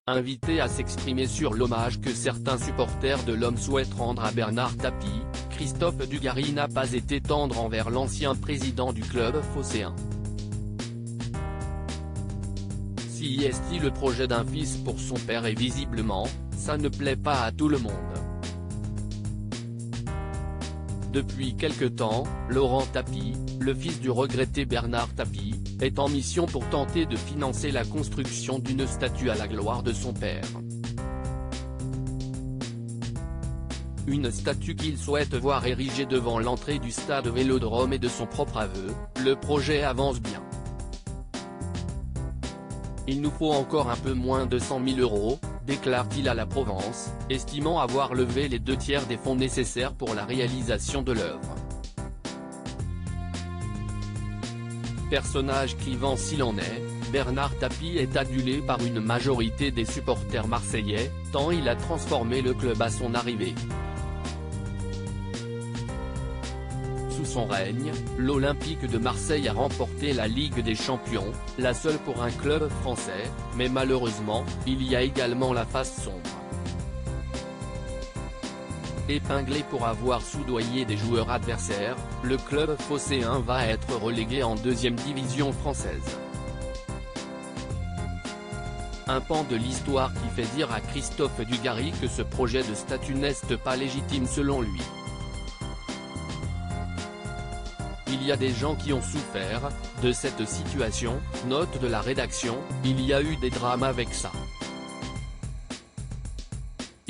Invité à s'exprimer sur l'hommage que certains supporters de l'homme souhaitent rendre à Bernard Tapie, Christophe Dugarry n'a pas été tendre envers l'ancien président du club phocéen. Si le projet d'un fils pour son père et visiblement, ça ne plaît pas à tout le monde. Depuis quelque temps, Laurent Tapie, le fils du regretté Bernard Tapie, est en mission pour tenter de financer la construction d'une statue à la gloire de son père. Une statue qu'il souhaite voir érigée devant l'entrée du stade Vélodrome et de son propre aveu, le projet avance bien. Il nous faut encore un peu moins de 100 000 €, déclare-t-il à la Provence, estimant avoir levé les 2/3 des fonds nécessaires pour la réalisation de l'œuvre. Personnage clivant s'il en est, Bernard Tapie est adulé par une majorité des supporters marseillais, tant il a transformé le club à son arrivée. Sous son règne, l'Olympique de Marseille a remporté la Ligue des Champions, la seule pour un club français, mais malheureusement, il y a également la face sombre. Épinglé pour avoir soudoyé des joueurs adversaires, le club phocéen va être relégué en 2e division française. Un pan de l'histoire qui fait dire à Christophe Dugarry que ce projet de statue n'est pas légitime selon lui. Il y a des gens qui ont souffert de cette situation, note de la rédaction, il y a eu des drames avec ça.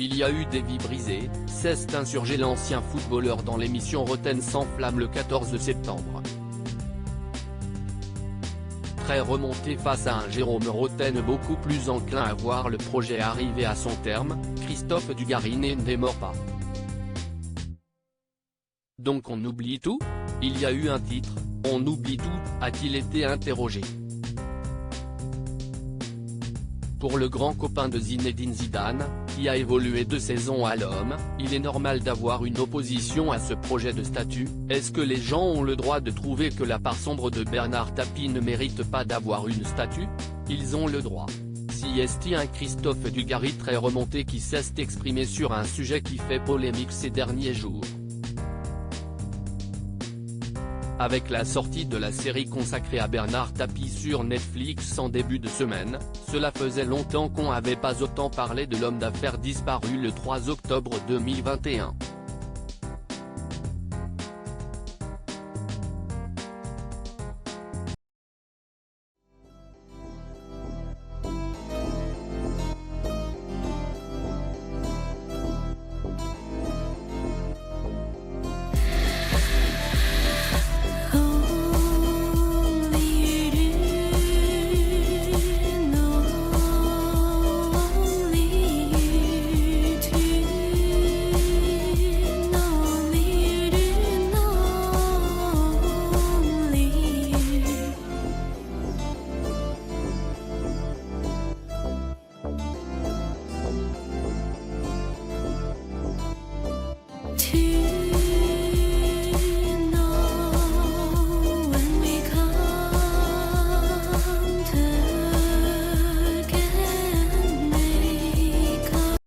Il y a eu des vies brisées, s'est insurgé l'ancien footballeur dans l'émission Roten sans flamme le 14 septembre. Très remonté face à un Jérôme Roten beaucoup plus enclin à voir le projet arriver à son terme, Christophe Dugarry ne démord pas. Donc on oublie tout ? Il y a eu un titre, on oublie tout, a-t-il été interrogé. Pour le grand copain de Zinedine Zidane, qui a évolué 2 saisons à l'Homme, il est normal d'avoir une opposition à ce projet de statue. Est-ce que les gens ont le droit de trouver que la part sombre de Bernard Tapie ne mérite pas d'avoir une statue? Ils ont le droit. Si est un Christophe Dugarry très remonté qui s'est exprimé sur un sujet qui fait polémique ces derniers jours. Avec la sortie de la série consacrée à Bernard Tapie sur Netflix en début de semaine, cela faisait longtemps qu'on n'avait pas autant parlé de l'homme d'affaires disparu le 3 octobre 2021.